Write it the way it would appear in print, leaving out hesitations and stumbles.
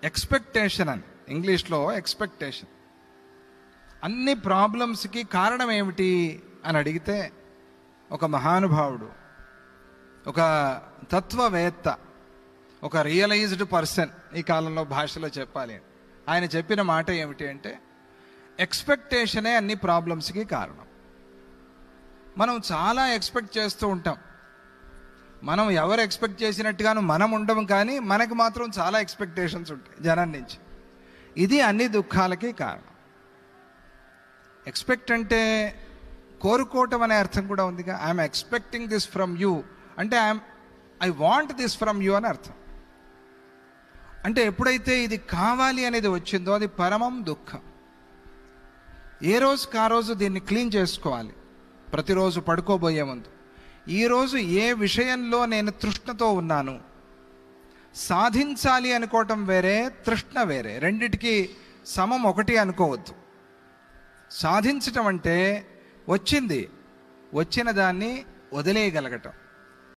Expectation అని ఇంగ్లీష్లో expectation. అన్ని ప్రాబ్లమ్స్కి కారణం ఏమిటి అని అడిగితే ఒక మహానుభావుడు, ఒక తత్వవేత్త, ఒక రియలైజ్డ్ పర్సన్, ఈ కాలంలో భాషలో చెప్పాలి, ఆయన చెప్పిన మాట ఏమిటి అంటే ఎక్స్పెక్టేషనే అన్ని ప్రాబ్లమ్స్కి కారణం. మనం చాలా ఎక్స్పెక్ట్ చేస్తూ ఉంటాం. మనం ఎవరు ఎక్స్పెక్ట్ చేసినట్టుగాను మనం ఉండము, కానీ మనకు మాత్రం చాలా ఎక్స్పెక్టేషన్స్ ఉంటాయి జనం నుంచి. ఇది అన్ని దుఃఖాలకి కారణం. ఎక్స్పెక్ట్ అంటే కోరుకోవటం అనే అర్థం కూడా ఉందిగా. I'm expecting this from you అంటే I want this from you అని అర్థం. అంటే ఎప్పుడైతే ఇది కావాలి అనేది వచ్చిందో అది పరమం దుఃఖం. ఏ రోజుకి ఆ రోజు దీన్ని క్లీన్ చేసుకోవాలి. ప్రతిరోజు పడుకోబోయే ముందు ఈరోజు ఏ విషయంలో నేను తృష్ణతో ఉన్నాను, సాధించాలి అనుకోవటం వేరే, తృష్ణ వేరే, రెండిటికి సమం ఒకటి అనుకోవద్దు. సాధించటం అంటే వచ్చిన దాన్ని వదిలేయగలగటం.